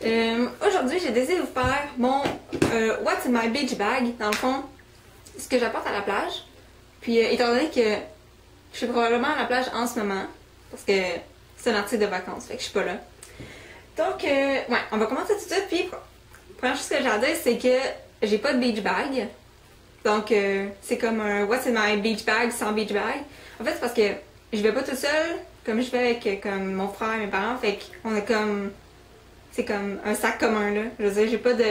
Aujourd'hui, j'ai décidé de vous faire mon What's in my beach bag, dans le fond, ce que j'apporte à la plage. Puis, étant donné que je suis probablement à la plage en ce moment, parce que c'est un article de vacances, fait que je suis pas là. Donc, ouais, on va commencer tout de suite. Puis, première chose que j'ai à dire, c'est que j'ai pas de beach bag. Donc, c'est comme un What's in my beach bag sans beach bag. En fait, c'est parce que je vais pas toute seule, comme je vais avec comme mon frère et mes parents, fait qu'on a comme... C'est comme un sac commun, là. Je veux dire, j'ai pas de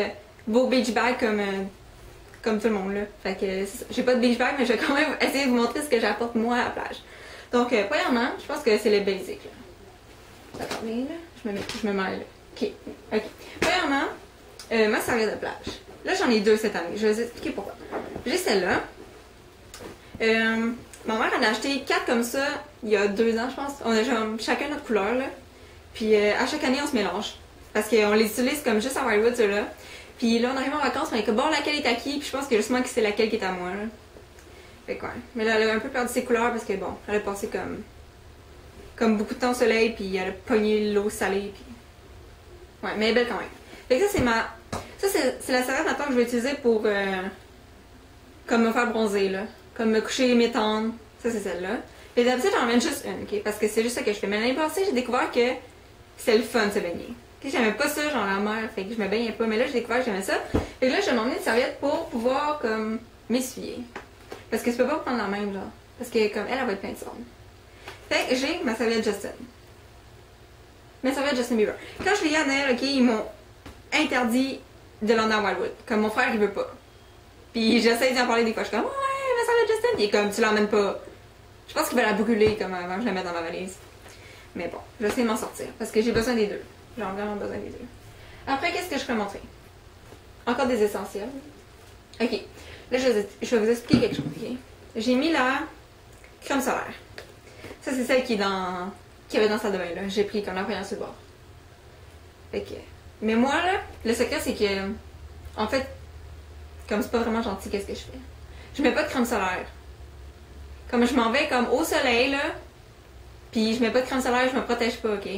beau beach bag comme tout le monde, là. Fait que j'ai pas de beach bag, mais je vais quand même essayer de vous montrer ce que j'apporte moi à la plage. Donc, premièrement, je pense que c'est le basic, là. Attendez, là. Je me mêle, là. Ok. Premièrement, ma serviette de plage. Là, j'en ai deux cette année. Je vais vous expliquer pourquoi. J'ai celle-là. Ma mère en a acheté 4 comme ça il y a 2 ans, je pense. On a genre chacun notre couleur, là. Puis à chaque année, on se mélange. Parce qu'on les utilise comme juste à Wildwood, ceux-là. Puis là, on arrive en vacances, on est comme bon, laquelle est à qui? Puis je pense que justement que c'est laquelle qui est à moi, là. Fait que ouais. Mais là, elle a un peu perdu ses couleurs parce que bon, elle a passé comme beaucoup de temps au soleil, puis elle a pogné l'eau salée, puis... Ouais, mais elle est belle quand même. Fait que ça, c'est ma... Ça, c'est la serviette maintenant que je vais utiliser pour... comme me faire bronzer, là. Comme me coucher, m'étendre. Ça, c'est celle-là. Et d'habitude, j'en mets juste une, ok? Parce que c'est juste ça que je fais. Mais l'année passée, j'ai découvert que c'est le fun de se baigner. Okay? J'aimais pas ça, genre la mer, fait que je me baignais pas. Mais là, j'ai découvert que j'aimais ça. Et là, je vais m'emmener une serviette pour pouvoir, comme, m'essuyer. Parce que je peux pas prendre la même, genre. Parce que, comme, elle va être pleine de sable. Fait que j'ai ma serviette Justin. Ma serviette Justin Bieber. Quand je l'ai eu à Noël, ok, ils m'ont interdit de l'emmener à Wildwood. Comme mon frère, il veut pas. Puis j'essaie d'en parler des fois. Je suis comme, ouais, ma serviette Justin. Il est comme, tu l'emmènes pas. Je pense qu'il va la brûler comme avant que je la mette dans ma valise. Mais bon, j'essaie de m'en sortir. Parce que j'ai besoin des deux. J'ai vraiment besoin des deux. Après, qu'est-ce que je peux montrer? Encore des essentiels. Ok. Là, je vais vous expliquer quelque chose. Okay? J'ai mis la crème solaire. Ça, c'est celle qui est qui avait dans sa salle de bain. Là. J'ai pris comme la première sur le bord. Fait que... Mais moi, là, le secret, c'est que... En fait, comme c'est pas vraiment gentil, qu'est-ce que je fais? Je mets pas de crème solaire. Comme je m'en vais comme au soleil, là, puis je mets pas de crème solaire, je me protège pas, ok?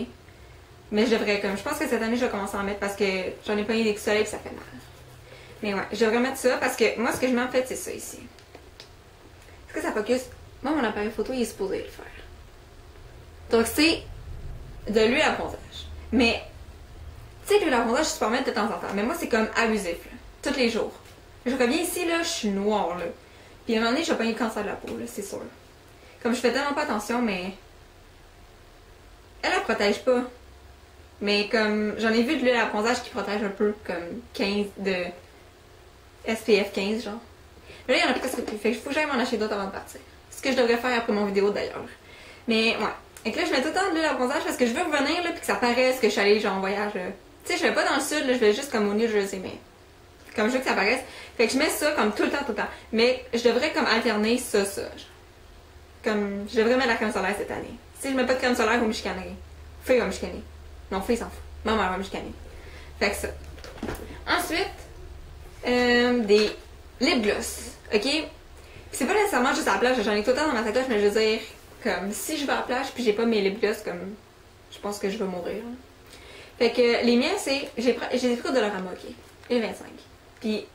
Mais je devrais, comme, je pense que cette année, je vais commencer à en mettre parce que j'en ai pogné des coups de soleil et ça fait mal. Mais ouais, je devrais mettre ça parce que moi, ce que je mets en fait, c'est ça ici. Est-ce que ça focus? Moi, mon appareil photo, il est supposé le faire. Donc, c'est de l'huile à bronzage. Mais, tu sais, l'huile à bronzage, je peux en mettre de temps en temps. Mais moi, c'est comme abusif, là, tous les jours. Je reviens ici, là, je suis noire, là. Puis à un moment donné, je vais pogner le cancer de la peau, là, c'est sûr. Comme je fais tellement pas attention, mais... Elle protège pas. Mais comme... J'en ai vu de l'huile à bronzage qui protège un peu, comme 15 de... SPF 15, genre. Mais là, il y en a presque plus. Fait que faut que j'aille m'en acheter d'autres avant de partir. Ce que je devrais faire après mon vidéo, d'ailleurs. Mais, ouais. Et que là, je mets tout le temps de l'huile à bronzage parce que je veux revenir, là, puis que ça paraisse que je suis allée, genre, en voyage, là. Tu sais, je vais pas dans le sud, là, je vais juste comme au New Jersey, mais... Comme je veux que ça paraisse. Fait que je mets ça comme tout le temps. Mais je devrais comme alterner ça. Comme, je devrais mettre la crème solaire cette année. Si je mets pas de crème solaire, vous me chicanerez. Fille va me chicaner. Non, Fille s'en fout. Ma mère va me chicaner. Fait que ça. Ensuite, des lip gloss. Ok? C'est pas nécessairement juste à la plage, j'en ai tout le temps dans ma sacoche, mais je veux dire, comme, si je vais à la plage puis j'ai pas mes lip gloss, comme, je pense que je vais mourir. Hein. Fait que les miens, c'est, j'ai des trucs de Dollarama, ok? Les 25. Puis,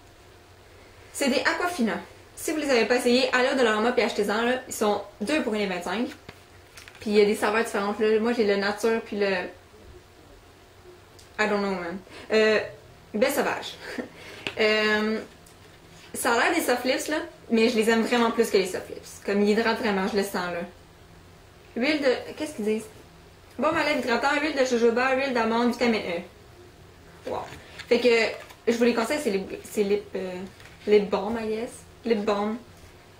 c'est des Aquafina. Si vous les avez pas essayés, allez au Dollarama puis achetez-en, là. Ils sont 2 pour 1,25. Puis, il y a des saveurs différentes, là. Moi, j'ai le nature puis le... I don't know, man. Baie sauvage. Ça a l'air des soft lips, là. Mais je les aime vraiment plus que les soft lips. Comme, ils hydratent vraiment, je le sens, là. Huile de... Qu'est-ce qu'ils disent? Bon, ma lèvre hydratant, huile de jojoba, huile d'amande, vitamine E. Wow. Fait que... Je vous les conseille, c'est lip balm, I guess. Lip balm.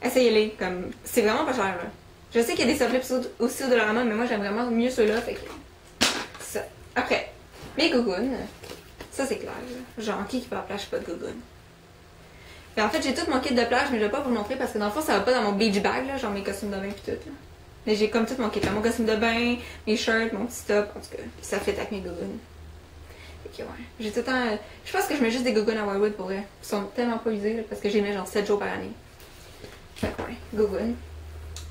Essayez-les, comme... C'est vraiment pas cher, là. Je sais qu'il y a des soft lips aussi au Dollarama, mais moi, j'aime vraiment mieux ceux-là, fait que... Ça. Après, mes gougounes. Ça, c'est clair, là. Genre, qui va à la plage, pas de gougounes? Puis en fait, j'ai tout mon kit de plage, mais je vais pas vous le montrer parce que dans le fond, ça va pas dans mon beach bag, là. Genre mes costumes de bain pis tout, là. Mais j'ai comme tout mon kit, là. Mon costume de bain, mes shirts, mon petit top, en tout cas. Puis ça fait avec mes gougounes. Ok, ouais. J'ai tout le temps... Je pense que je mets juste des gougounes à Wildwood pour vrai. Ils sont tellement pas usés là, parce que j'ai mis genre 7 jours par année. Fait que ouais, gougounes.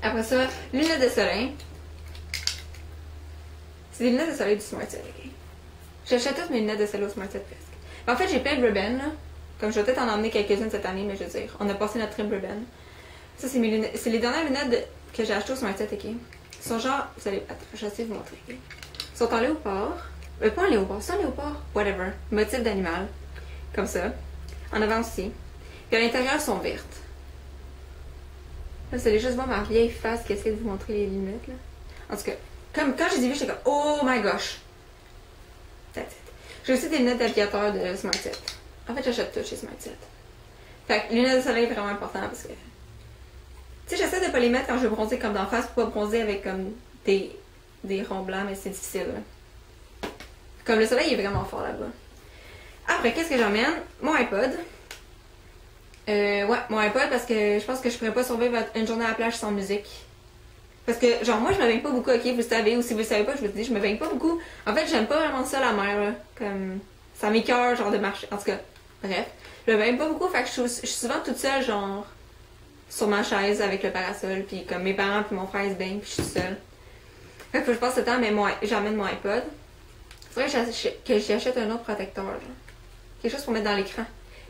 Après ça, lunettes de soleil. C'est des lunettes de soleil du Smart Set, ok? J'achète toutes mes lunettes de celle au Smart 7 presque. En fait, j'ai plein de Ray-Ban, là. Comme je vais peut-être en emmener quelques-unes cette année, mais je veux dire, on a passé notre trip Ray-Ban. Ça, c'est mes lunettes. C'est les dernières lunettes que j'ai achetées au Smart 7, ok? Ils sont genre. Vous allez. Attends, je vais essayer de vous montrer. Okay? Ils sont en léopard. Pas en léopard, c'est en léopard. Whatever. Motif d'animal. Comme ça. En avant aussi. Puis à l'intérieur, elles sont vertes. Là, vous allez juste voir ma vieille face qui essaie de vous montrer les lunettes, là. En tout cas, comme quand je les ai vues, j'étais comme oh my gosh! That's it. J'ai aussi des lunettes d'aviateur de Smart 7. En fait, j'achète tout chez Smart 7. Fait que les lunettes de soleil est vraiment important parce que. Tu sais, j'essaie de pas les mettre quand je veux bronzer comme d'en face pour pas bronzer avec comme des ronds blancs, mais c'est difficile. Là. Comme le soleil est vraiment fort là-bas. Après, qu'est-ce que j'emmène? Mon iPod. Ouais, mon iPod parce que je pense que je pourrais pas survivre une journée à la plage sans musique. Parce que, genre, moi, je me baigne pas beaucoup, ok, vous le savez, ou si vous le savez pas, je vous le dis, je me baigne pas beaucoup. En fait, j'aime pas vraiment ça, la mer, là. Comme, ça m'écoeure, genre, de marcher. En tout cas, bref. Je me baigne pas beaucoup, fait que je suis souvent toute seule, genre, sur ma chaise avec le parasol, puis comme mes parents puis mon frère ils se baignent, puis je suis seule. Fait que faut que je passe le temps, mais j'emmène mon iPod. Faudrait que j'achète un autre protecteur, genre. Quelque chose pour mettre dans l'écran.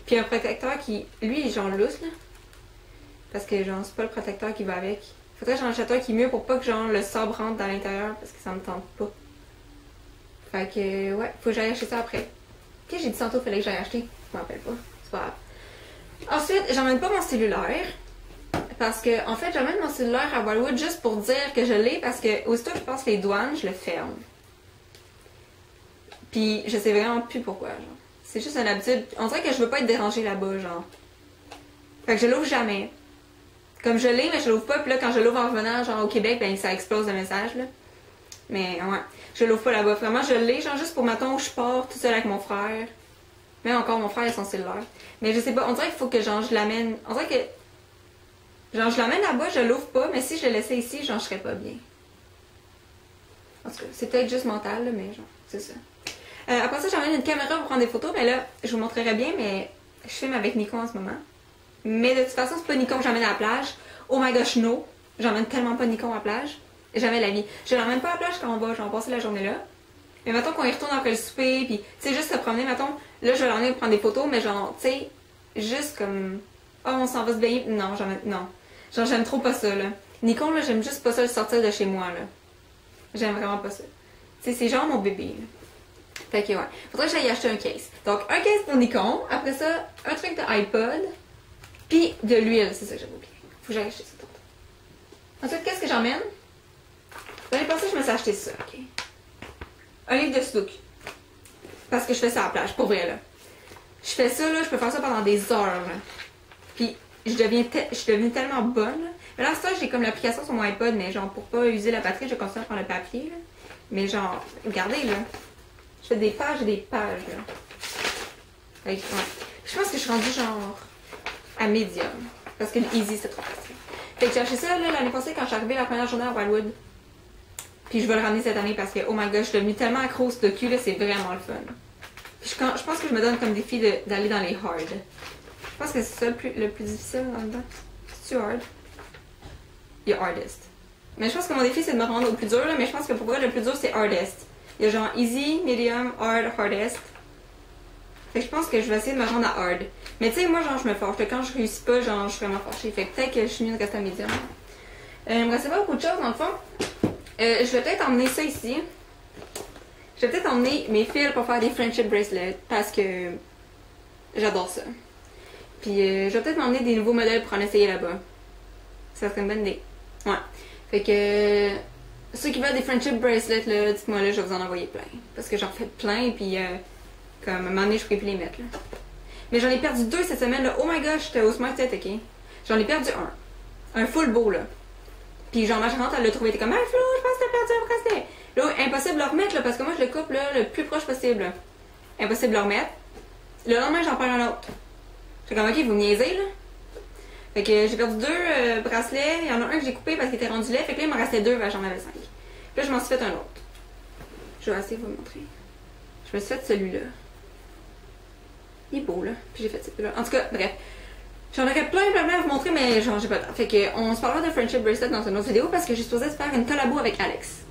Puis un protecteur qui, lui, il est genre lousse, là. Parce que, genre, c'est pas le protecteur qui va avec. Faudrait que j'en achète un qui est mieux pour pas que, genre, le sable rentre dans l'intérieur, parce que ça me tente pas. Fait que, ouais, faut que j'aille acheter ça après. Qu'est-ce que j'ai dit tantôt, fallait que j'aille acheter? Je m'en rappelle pas. C'est pas grave. Ensuite, j'emmène pas mon cellulaire. Parce que, en fait, j'emmène mon cellulaire à Wildwood juste pour dire que je l'ai, parce que, aussitôt que je passe les douanes, je le ferme. Puis, je sais vraiment plus pourquoi, genre. C'est juste une habitude. On dirait que je veux pas être dérangée là-bas, genre. Fait que je l'ouvre jamais. Comme je l'ai, mais je l'ouvre pas. Puis là, quand je l'ouvre en revenant, genre au Québec, ben ça explose le message, là. Mais ouais, je l'ouvre pas là-bas. Vraiment, je l'ai, genre juste pour, mettons, où je pars tout seul avec mon frère. Même encore, mon frère, il a son cellulaire. Mais je sais pas, on dirait qu'il faut que, genre, je l'amène. On dirait que. Genre, je l'amène là-bas, je l'ouvre pas, mais si je le laissais ici, genre, je serais pas bien. En tout cas, c'est peut-être juste mental, là, mais genre, c'est ça. Après ça, j'emmène une caméra pour prendre des photos, mais là, je vous montrerai bien, mais je filme avec Nikon en ce moment. Mais de toute façon, c'est pas Nikon que j'emmène à la plage. Oh my gosh, no! J'emmène tellement pas Nikon à la plage. Jamais la vie. Je l'emmène pas à la plage quand on va, genre, passer la journée là. Mais mettons qu'on y retourne après le souper, pis, tu sais, juste se promener, mettons, là, je vais l'emmener pour prendre des photos, mais genre, tu sais, juste comme, oh, on s'en va se baigner. Non, non. Genre, j'aime trop pas ça, là. Nikon, là, j'aime juste pas ça le sortir de chez moi, là. J'aime vraiment pas ça. Tu sais, c'est genre mon bébé, là. Fait que ouais. Faudrait que j'aille acheter un case. Donc, un case pour Nikon. Après ça, un truc de iPod. Puis de l'huile, c'est ça que j'avais oublié. Faut que j'aille acheter ça tantôt. Ensuite, qu'est-ce que j'emmène? L'année passée, je me suis acheté ça, ok? Un livre de Sudoku. Parce que je fais ça à la plage, pour vrai, là. Je fais ça, là, je peux faire ça pendant des heures, là. Puis, je suis devenue tellement bonne, là. Mais là, ça, j'ai comme l'application sur mon iPod, mais genre, pour pas user la batterie, je continue à prendre le papier, là. Mais genre, regardez, là. Je fais des pages et des pages, là. Ouais. Je pense que je suis rendue, genre, à medium. Parce que l'easy, c'est trop facile. Fait que j'ai acheté ça, là, l'année passée, quand je suis arrivée la première journée à Wildwood. Puis je vais le ramener cette année parce que, oh my god, je suis devenue tellement accro au Sudoku, là, c'est vraiment le fun. Puis je pense que je me donne comme défi d'aller dans les hard. Je pense que c'est ça le plus difficile là-dedans. C'est-tu hard? Il y a hardest. Mais je pense que mon défi, c'est de me rendre au plus dur, là, mais je pense que pour moi, le plus dur, c'est hardest. Il y a genre easy, medium, hard, hardest. Fait que je pense que je vais essayer de me rendre à hard. Mais tu sais, moi, genre, je me force. Quand je réussis pas, genre, je suis vraiment fâchée. Fait que peut-être que je suis mieux de rester à medium. Il me restait pas beaucoup de choses, dans le fond. Je vais peut-être emmener ça ici. Je vais peut-être emmener mes fils pour faire des friendship bracelets. Parce que j'adore ça. Puis je vais peut-être m'emmener des nouveaux modèles pour en essayer là-bas. Ça serait une bonne idée. Ouais. Fait que ceux qui veulent des friendship bracelets, là, dites-moi là, je vais vous en envoyer plein. Parce que j'en fais plein, puis comme à un moment donné, je pourrais plus les mettre, là. Mais j'en ai perdu 2 cette semaine, là. Oh my gosh, j'étais au Smart 7, ok? J'en ai perdu un. Un full beau, là. Puis genre, ma gérante, elle l'a trouvé, elle était comme, hey Flo, je pense que t'as perdu un bracelet. Là, impossible de le remettre, là, parce que moi, je le coupe, là, le plus proche possible, là. Impossible de le remettre. Le lendemain, j'en perds un autre. J'étais comme, ok, vous me niaisez, là. Fait que j'ai perdu 2 bracelets. Il y en a un que j'ai coupé parce qu'il était rendu laid. Fait que là, il m'en restait 2, ben, j'en avais 5. Puis là, je m'en suis fait un autre. Je vais essayer de vous le montrer. Je me suis fait celui-là. Il est beau, là. Puis j'ai fait celui-là. En tout cas, bref. J'en aurais plein à vous montrer, mais genre, j'ai pas le temps. Fait que on se parlera de Friendship Bracelet dans une autre vidéo parce que j'ai supposé faire une collabo avec Alex.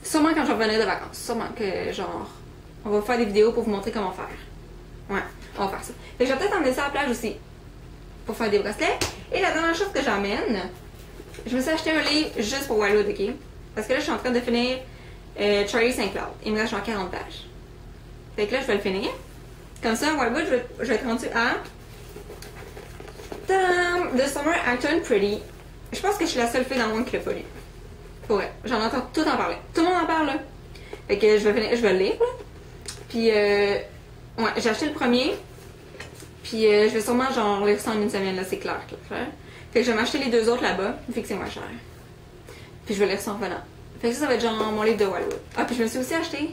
Sûrement quand je reviendrai de vacances. Sûrement que, genre, On va faire des vidéos pour vous montrer comment faire. Ouais, on va faire ça. Fait que je vais peut-être emmener ça à la plage aussi. Pour faire des bracelets. Et la dernière chose que j'emmène, je me suis acheté un livre juste pour Wildwood, ok? Parce que là, je suis en train de finir Charlie St. Cloud. Il me reste genre 40 pages. Fait que là, je vais le finir. Comme ça, Wildwood, je vais être rendu à... Tadam! The Summer Acton Pretty. Je pense que je suis la seule fille dans le monde qui l'a pas lu. Pour vrai. J'en entends tout en parler. Tout le monde en parle, là. Fait que je vais le lire, là. Puis, ouais, j'ai acheté le premier. Puis, je vais sûrement, genre, lire ça en une semaine, là, c'est clair, clair. Fait que je vais m'acheter les deux autres là-bas, vu que c'est moins cher. Puis, je vais lire ça en venant. Fait que ça va être genre mon livre de Wildwood. Ah, puis je me suis aussi acheté.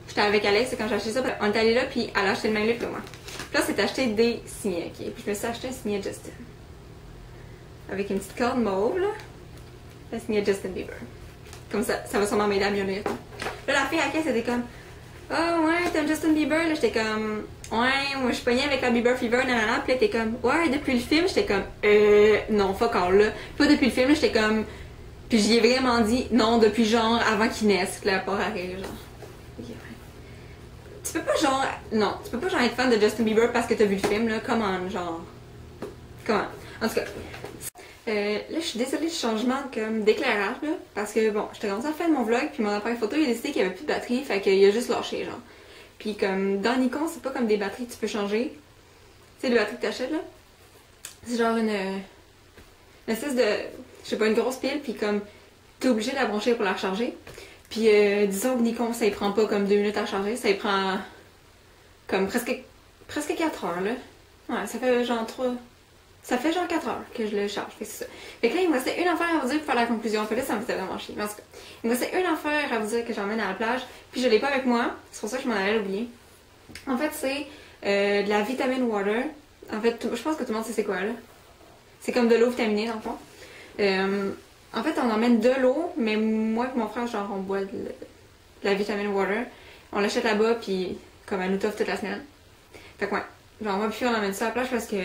J'étais avec Alex, et quand j'ai acheté ça, on est allé là, puis elle a acheté le même livre que moi. Puis là, c'est acheté des signés, ok? Puis je me suis acheté un signé Justin. Avec une petite corde mauve, là. Un signé Justin Bieber. Comme ça va sûrement m'aider à mieux lire. Là, la fille à la caisse, elle était comme, oh ouais, t'as un Justin Bieber? Là, j'étais comme, ouais, moi je suis pognée avec la Bieber Fever, nanana. Puis là, t'es comme, ouais, depuis le film, j'étais comme, non, fuck all, là. Pas depuis le film, là, j'étais comme, puis j'y ai vraiment dit, non, depuis genre avant qu'il naisse, là, pas arrêter, genre. Tu peux pas genre, non, tu peux pas genre être fan de Justin Bieber parce que t'as vu le film, là, comment, genre, comment. En tout cas, là, je suis désolée du changement comme d'éclairage, là, parce que, bon, j'étais commencé à faire mon vlog, puis mon appareil photo, il a décidé qu'il y avait plus de batterie, fait qu'il a juste lâché, genre. Puis comme, dans Nikon, c'est pas comme des batteries que tu peux changer. Tu sais, les batteries que t'achètes, là. C'est genre une espèce de, je sais pas, une grosse pile, puis comme, t'es obligé de la brancher pour la recharger. Puis disons que Nikon, ça y prend pas comme 2 minutes à charger, ça y prend comme presque 4 heures, là. Ouais, ça fait genre 4 heures que je le charge, fait que c'est ça. Fait que là, il me restait une affaire à vous dire pour faire la conclusion. Fait que là, ça me faisait vraiment chier. Mais en tout cas, il me restait une affaire à vous dire que j'emmène à la plage, puis je l'ai pas avec moi, c'est pour ça que je m'en allais l'oublier. En fait, c'est de la vitamine water. En fait, je pense que tout le monde sait c'est quoi, là. C'est comme de l'eau vitaminée, dans le fond. En fait, on emmène de l'eau, mais moi et mon frère, genre, on boit de la vitamine water. On l'achète là-bas, puis comme elle nous t'offre toute la semaine. Fait que ouais, genre, moi puis on emmène ça à la plage parce que,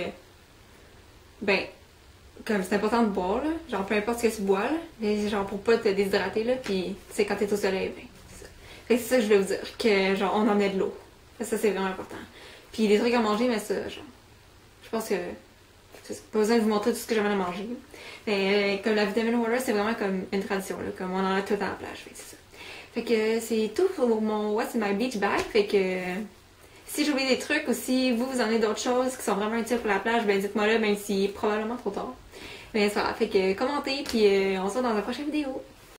ben, comme c'est important de boire, là. Genre, peu importe ce que tu bois, là. Mais genre, pour pas te déshydrater, là, puis, tu sais, quand t'es au soleil, ben, c'est ça. Fait que c'est ça que je voulais vous dire, que, genre, on emmenait de l'eau. Ça, c'est vraiment important. Puis des trucs à manger, mais ça, genre, je pense que... Pas besoin de vous montrer tout ce que j'amène à manger. Mais comme la vitamine water, c'est vraiment comme une tradition, là, comme on en a tout à la plage. Fait que c'est ça. Fait que c'est tout pour mon What's in my beach bag. Fait que si j'ai oublié des trucs ou si vous en avez d'autres choses qui sont vraiment utiles pour la plage, ben dites-moi là, même si probablement trop tard. Mais ça va. Fait que commentez, puis on se voit dans la prochaine vidéo.